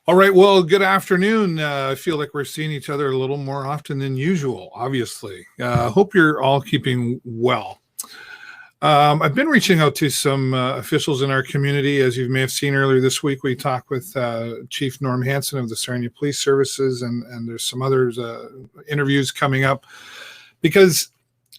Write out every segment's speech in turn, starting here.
All right. Well, good afternoon. I feel like we're seeing each other a little more often than usual, obviously. Hope you're all keeping well. I've been reaching out to some officials in our community. As you may have seen earlier this week, we talked with Chief Norm Hansen of the Sarnia Police Services, and there's some others interviews coming up because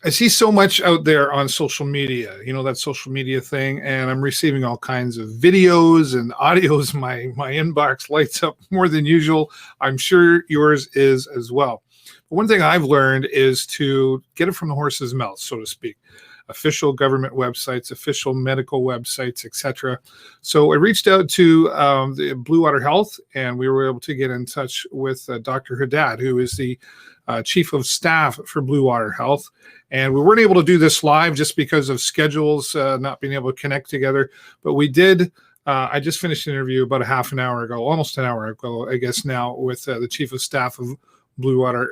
I see so much out there on social media, that social media thing, and I'm receiving all kinds of videos and audios. My inbox lights up more than usual. I'm sure yours is as well. But one thing I've learned is to get it from the horse's mouth, so to speak. Official government websites, official medical websites, etc. So I reached out to the Bluewater Health, and we were able to get in touch with Dr. Haddad, who is the Chief of Staff for Bluewater Health. And we weren't able to do this live just because of schedules not being able to connect together. But we did. I just finished an interview about a half an hour ago, almost an hour ago, I guess now, with the Chief of Staff of Bluewater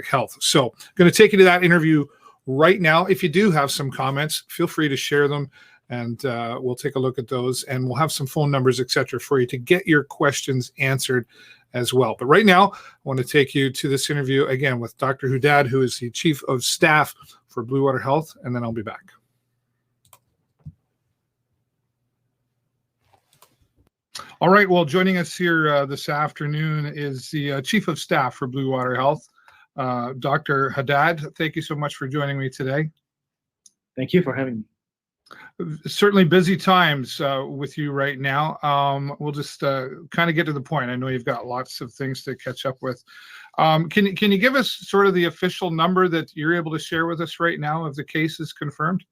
Health. So I'm going to take you to that interview right now. If you do have some comments, feel free to share them, and we'll take a look at those, and we'll have some phone numbers, etc., for you to get your questions answered as well. But right now, I want to take you to this interview again with Dr. Haddad, who is the Chief of Staff for Bluewater Health, and then I'll be back. All right. Well, joining us here this afternoon is the Chief of Staff for Bluewater Health, Dr. Haddad. Thank you so much for joining me today. Thank you for having me. Certainly busy times with you right now. We'll just kind of get to the point. I know you've got lots of things to catch up with. Can you give us sort of the official number that you're able to share with us right now of the cases confirmed?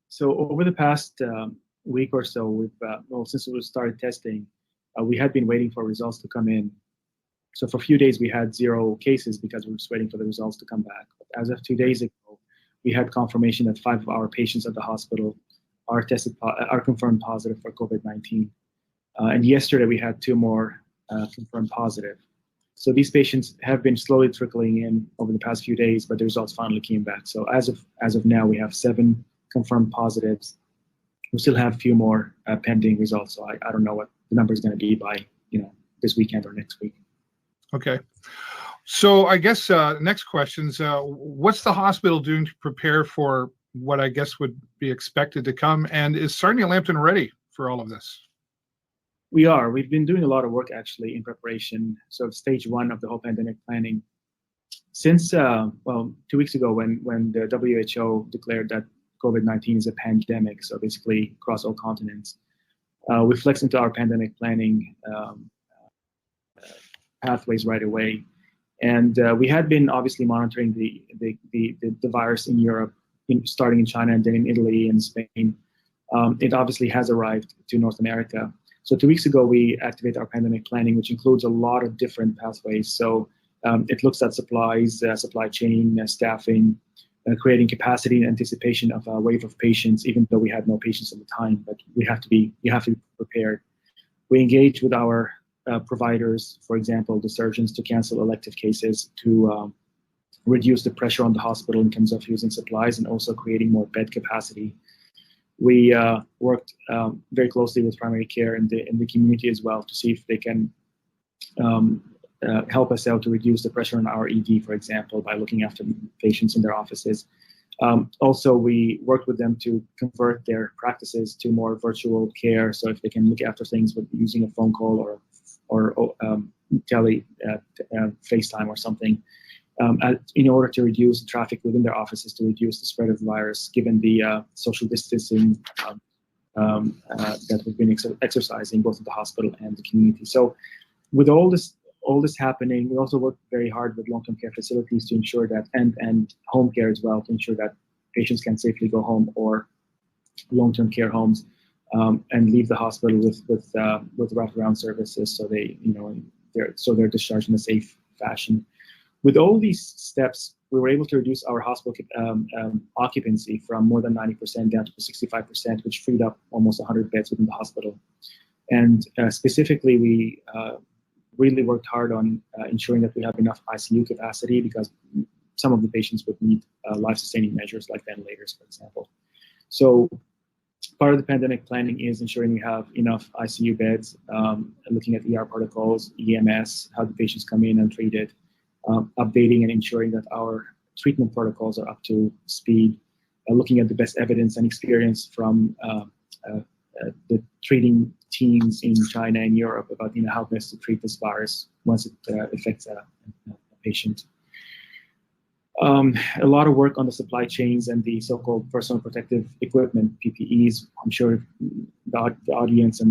So over the past week or so, since we started testing, we had been waiting for results to come in. So for a few days, we had 0 cases because we were just waiting for the results to come back. But as of 2 days ago, we had confirmation that 5 of our patients at the hospital are confirmed positive for COVID-19. And yesterday, we had 2 more confirmed positive. So these patients have been slowly trickling in over the past few days, but the results finally came back. So as of now, we have 7 confirmed positives. We still have a few more pending results. So I don't know what the number is going to be by this weekend or next week. Okay. So I guess next questions, what's the hospital doing to prepare for what I guess would be expected to come? And is Sarnia-Lambton ready for all of this? We are. We've been doing a lot of work actually in preparation. So stage 1 of the whole pandemic planning. Since, 2 weeks ago when the WHO declared that COVID-19 is a pandemic, so basically across all continents, we flexed into our pandemic planning pathways right away. And we had been obviously monitoring the virus in Europe, starting in China and then in Italy and Spain. It obviously has arrived to North America. So 2 weeks ago, we activated our pandemic planning, which includes a lot of different pathways. So it looks at supplies, supply chain, staffing, creating capacity in anticipation of a wave of patients, even though we had no patients at the time, but you have to be prepared. We engage with our providers, for example, the surgeons, to cancel elective cases, to reduce the pressure on the hospital in terms of using supplies and also creating more bed capacity. We worked very closely with primary care in the community as well to see if they can help us out to reduce the pressure on our ED, for example, by looking after patients in their offices. Also, we worked with them to convert their practices to more virtual care. So if they can look after things with using a phone call or FaceTime or something, in order to reduce traffic within their offices, to reduce the spread of the virus, given the social distancing that we've been exercising both at the hospital and the community. So with all this happening, we also work very hard with long-term care facilities to ensure that, and home care as well, to ensure that patients can safely go home, or long-term care homes, and leave the hospital with wraparound services, so they're discharged in a safe fashion. With all these steps, we were able to reduce our hospital occupancy from more than 90% down to 65%, which freed up almost 100 beds within the hospital. And specifically, we really worked hard on ensuring that we have enough ICU capacity, because some of the patients would need life-sustaining measures like ventilators, for example. So part of the pandemic planning is ensuring we have enough ICU beds, looking at ER protocols, EMS, how the patients come in and treated, updating and ensuring that our treatment protocols are up to speed, looking at the best evidence and experience from the treating teams in China and Europe about how best to treat this virus once it affects a patient. A lot of work on the supply chains and the so-called personal protective equipment, PPEs. I'm sure the audience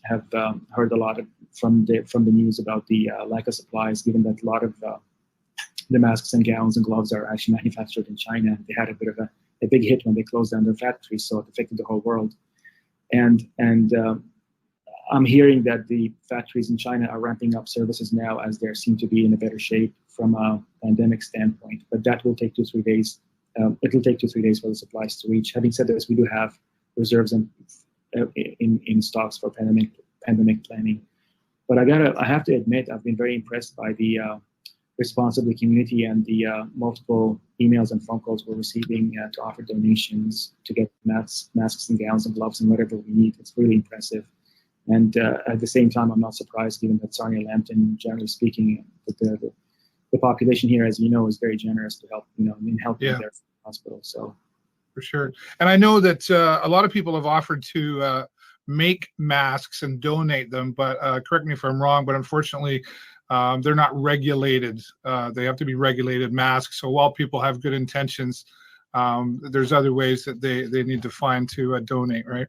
have heard a lot from the news about the lack of supplies, given that a lot of the masks and gowns and gloves are actually manufactured in China. They had a bit of a big hit when they closed down their factories, so it affected the whole world. And I'm hearing that the factories in China are ramping up services now as they seem to be in a better shape from a pandemic standpoint, but that will take 2-3 days. It will take 2-3 days for the supplies to reach. Having said this, we do have reserves in stocks for pandemic planning. But I have to admit, I've been very impressed by the response of the community and the multiple emails and phone calls we're receiving to offer donations, to get masks and gowns and gloves and whatever we need. It's really impressive. And at the same time, I'm not surprised, given that Sarnia-Lambton, generally speaking, the population here, as you know, is very generous to help, in helping their hospital. So, for sure. And I know that a lot of people have offered to make masks and donate them, but correct me if I'm wrong, but unfortunately, they're not regulated. They have to be regulated masks. So while people have good intentions, there's other ways that they need to find to donate, right?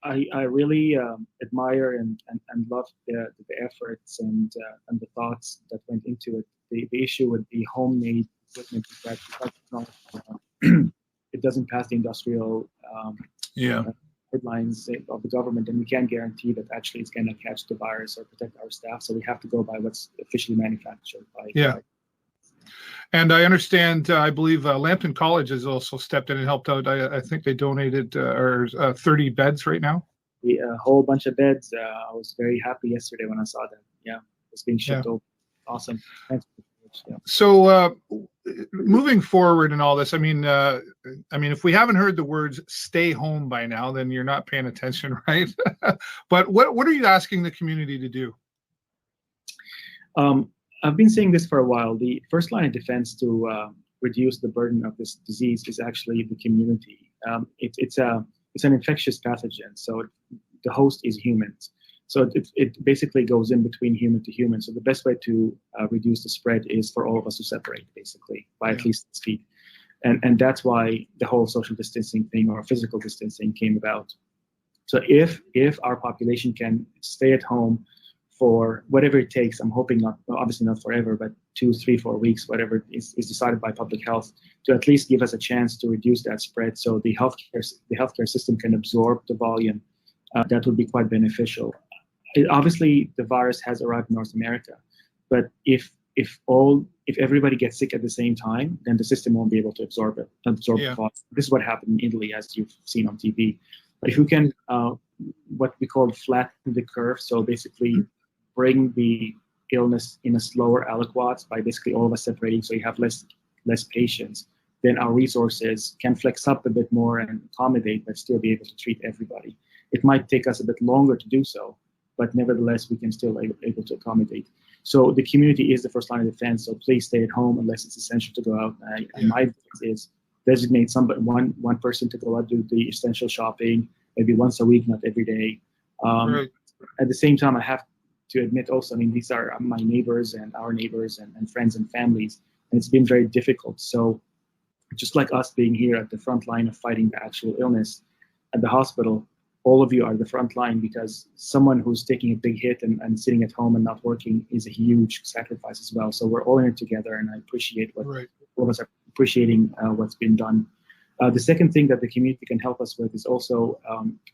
I really admire and love the efforts and the thoughts that went into it. The issue with the homemade equipment is that it doesn't pass the industrial headlines of the government, and we can't guarantee that actually it's going to catch the virus or protect our staff. So we have to go by what's officially manufactured by. And I understand, I believe Lambton College has also stepped in and helped out. I think they donated 30 beds right now. A whole bunch of beds. I was very happy yesterday when I saw that. Yeah, it's being shipped over. Awesome. Thanks. So moving forward and all this, I mean, if we haven't heard the words "stay home" by now, then you're not paying attention, right? But what are you asking the community to do? I've been saying this for a while. The first line of defense to reduce the burden of this disease is actually the community. It's an infectious pathogen, so the host is humans. So it basically goes in between human to human. So the best way to reduce the spread is for all of us to separate, basically, by at least 6 feet. And that's why the whole social distancing thing or physical distancing came about. So if our population can stay at home for whatever it takes, I'm hoping obviously not forever, but 2, 3, 4 weeks, whatever is decided by public health, to at least give us a chance to reduce that spread so the healthcare system can absorb the volume, that would be quite beneficial. Obviously, the virus has arrived in North America, but if everybody gets sick at the same time, then the system won't be able to absorb the volume. This is what happened in Italy, as you've seen on TV. But if we can, what we call flatten the curve, so basically bring the illness in a slower aliquot by basically all of us separating, so you have less patients, then our resources can flex up a bit more and accommodate, but still be able to treat everybody. It might take us a bit longer to do so, but nevertheless, we can still able to accommodate. So the community is the first line of defense. So please stay at home unless it's essential to go out. And my advice is designate one person to go out, do the essential shopping, maybe once a week, not every day. Right. At the same time, I have to admit also, these are my neighbors and our neighbors and friends and families, and it's been very difficult. So just like us being here at the front line of fighting the actual illness at the hospital, all of you are the front line, because someone who's taking a big hit and sitting at home and not working is a huge sacrifice as well. So we're all in it together, and I appreciate all of us are appreciating what's been done. The second thing that the community can help us with is also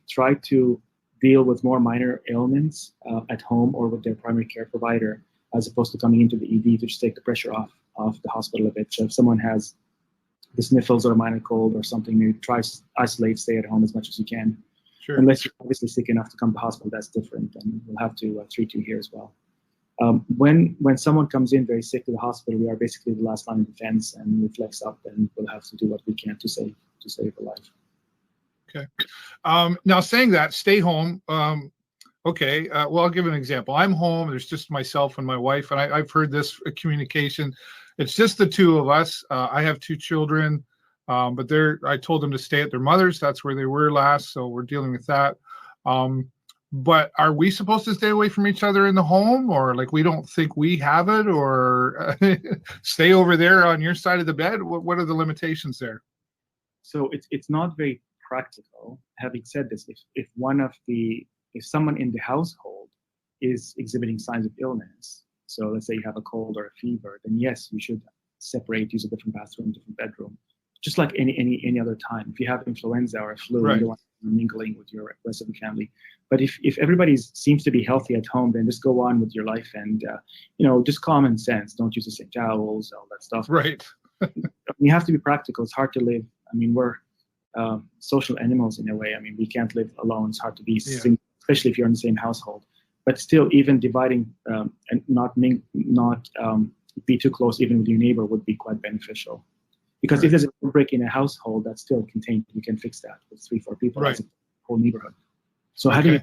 try to deal with more minor ailments at home or with their primary care provider, as opposed to coming into the ED to just take the pressure off the hospital a bit. So if someone has the sniffles or a minor cold or something, maybe try to isolate, stay at home as much as you can. Sure. Unless you're obviously sick enough to come to the hospital, that's different, and we'll have to treat you here as well. When someone comes in very sick to the hospital, we are basically the last line of defense, and we flex up, and we'll have to do what we can to save a life. Okay. Now saying that, stay home. Okay. Well, I'll give an example. I'm home. There's just myself and my wife, and I've heard this communication. It's just the two of us. I have two children, but I told them to stay at their mother's. That's where they were last, so we're dealing with that. But are we supposed to stay away from each other in the home, or like we don't think we have it, or stay over there on your side of the bed? What are the limitations there? So it's not very practical. Having said this, if someone in the household is exhibiting signs of illness, so let's say you have a cold or a fever, then yes, you should separate, use a different bathroom, different bedroom, just like any other time. If you have influenza or a flu, right, you don't want to be mingling with your rest of the family. But if everybody seems to be healthy at home, then just go on with your life and just common sense. Don't use the same towels, all that stuff. Right. You have to be practical. It's hard to live. I mean, we're social animals in a way. I mean, we can't live alone. It's hard to be single, especially if you're in the same household. But still, even dividing and not be too close, even with your neighbor, would be quite beneficial. Because right, if there's a outbreak in a household that's still contained, you can fix that with 3-4 people. Right. That's a whole neighborhood. So having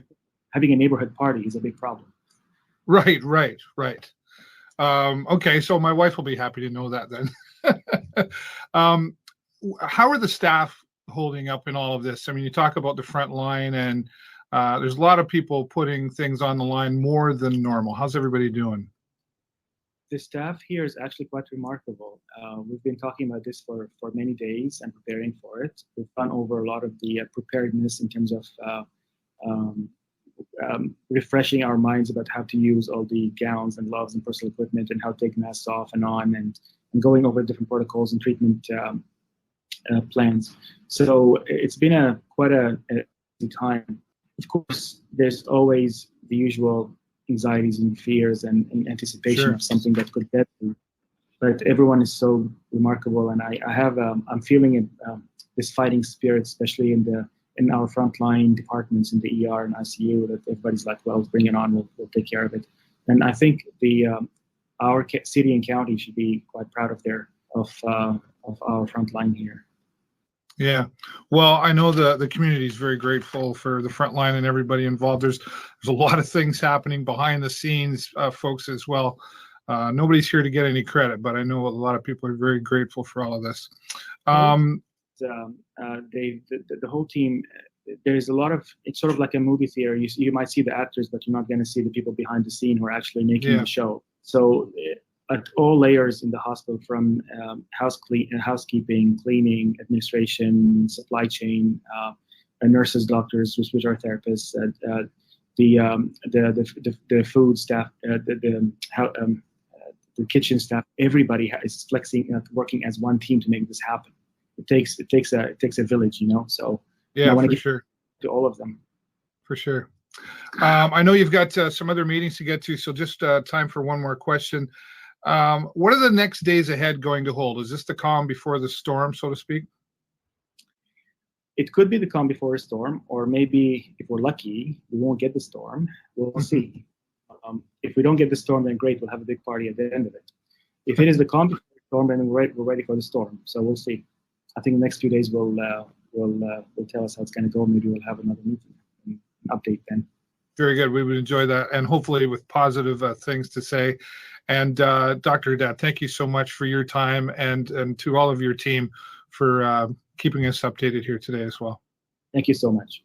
a neighborhood party is a big problem. Right. Okay, so my wife will be happy to know that then. How are the staff holding up in all of this? I mean, you talk about the front line, and there's a lot of people putting things on the line more than normal. How's everybody doing? The staff here is actually quite remarkable. We've been talking about this for many days and preparing for it. We've gone over a lot of the preparedness in terms of refreshing our minds about how to use all the gowns and gloves and personal equipment and how to take masks off and on, and going over different protocols and treatment plans. So it's been quite a time. Of course, there's always the usual anxieties and fears and anticipation of something that could get through. But everyone is so remarkable, and I'm feeling this fighting spirit, especially in our frontline departments in the ER and ICU, that everybody's like, well, bring it on, we'll take care of it. And I think our city and county should be quite proud of our frontline here. Yeah, well, I know the community is very grateful for the front line and everybody involved. There's a lot of things happening behind the scenes, folks, as well. Nobody's here to get any credit, but I know a lot of people are very grateful for all of this. The whole team, there's a lot of, it's sort of like a movie theater. You might see the actors, but you're not going to see the people behind the scene who are actually making the show. So at all layers in the hospital, from housekeeping, cleaning, administration, supply chain, nurses, doctors, respiratory therapists, the food staff, the kitchen staff, everybody is flexing, working as one team to make this happen. It takes a village, So yeah, I want to get sure to all of them. For sure. I know you've got some other meetings to get to, so just time for one more question. What are the next days ahead going to hold? Is this the calm before the storm, so to speak? It could be the calm before a storm, or maybe if we're lucky, we won't get the storm. We'll see. If we don't get the storm, then great, we'll have a big party at the end of it. If it is the calm before the storm, then we're ready for the storm. So we'll see. I think the next few days will tell us how it's going to go. Maybe we'll have another meeting, an update then. Very good. We would enjoy that, and hopefully with positive things to say. And Dr. Haddad, thank you so much for your time, and to all of your team for keeping us updated here today as well. Thank you so much.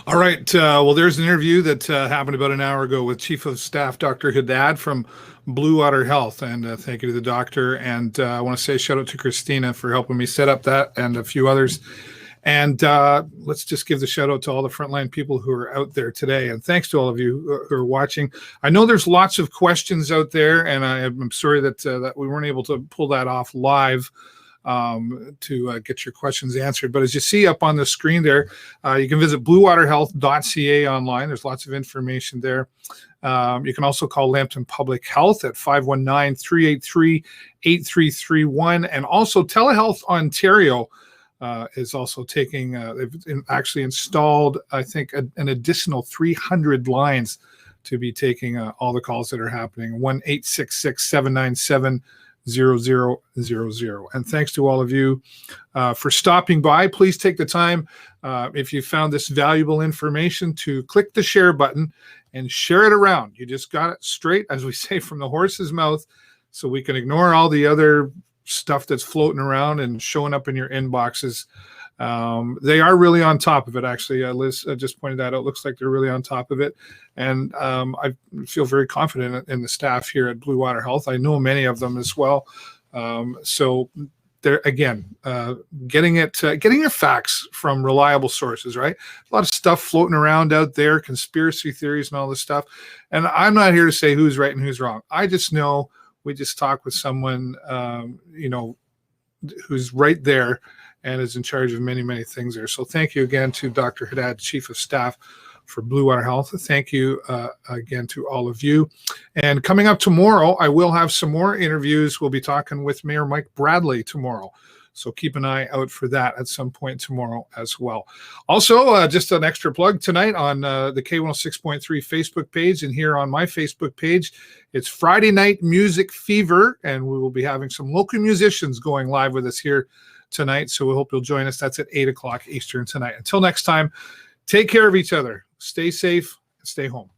All right. Well, there's an interview that happened about an hour ago with Chief of Staff Dr. Haddad from Bluewater Health. And thank you to the doctor. And I want to say shout out to Christina for helping me set up that, and a few others. And let's just give the shout out to all the frontline people who are out there today. And thanks to all of you who are watching. I know there's lots of questions out there, and I'm sorry that we weren't able to pull that off live to get your questions answered. But as you see up on the screen there, you can visit bluewaterhealth.ca online. There's lots of information there. You can also call Lambton Public Health at 519-383-8331. And also Telehealth Ontario is also taking, they've actually installed, I think, an additional 300 lines to be taking all the calls that are happening. 1-866-797 And thanks to all of you for stopping by. Please take the time, if you found this valuable information, to click the share button and share it around. You just got it straight, as we say, from the horse's mouth, so we can ignore all the other stuff that's floating around and showing up in your inboxes. They are really on top of it, actually. Liz just pointed that out. It looks like they're really on top of it. And I feel very confident in the staff here at Bluewater Health. I know many of them as well. So they're, again, getting your facts from reliable sources, right? A lot of stuff floating around out there, conspiracy theories and all this stuff. And I'm not here to say who's right and who's wrong. I just know we just talked with someone, who's right there and is in charge of many, many things there. So thank you again to Dr. Haddad, Chief of Staff for Bluewater Health. Thank you again to all of you. And coming up tomorrow, I will have some more interviews. We'll be talking with Mayor Mike Bradley tomorrow. So keep an eye out for that at some point tomorrow as well. Also, just an extra plug tonight on the K106.3 Facebook page and here on my Facebook page. It's Friday Night Music Fever, and we will be having some local musicians going live with us here tonight. So we hope you'll join us. That's at 8 o'clock Eastern tonight. Until next time, take care of each other. Stay safe and stay home.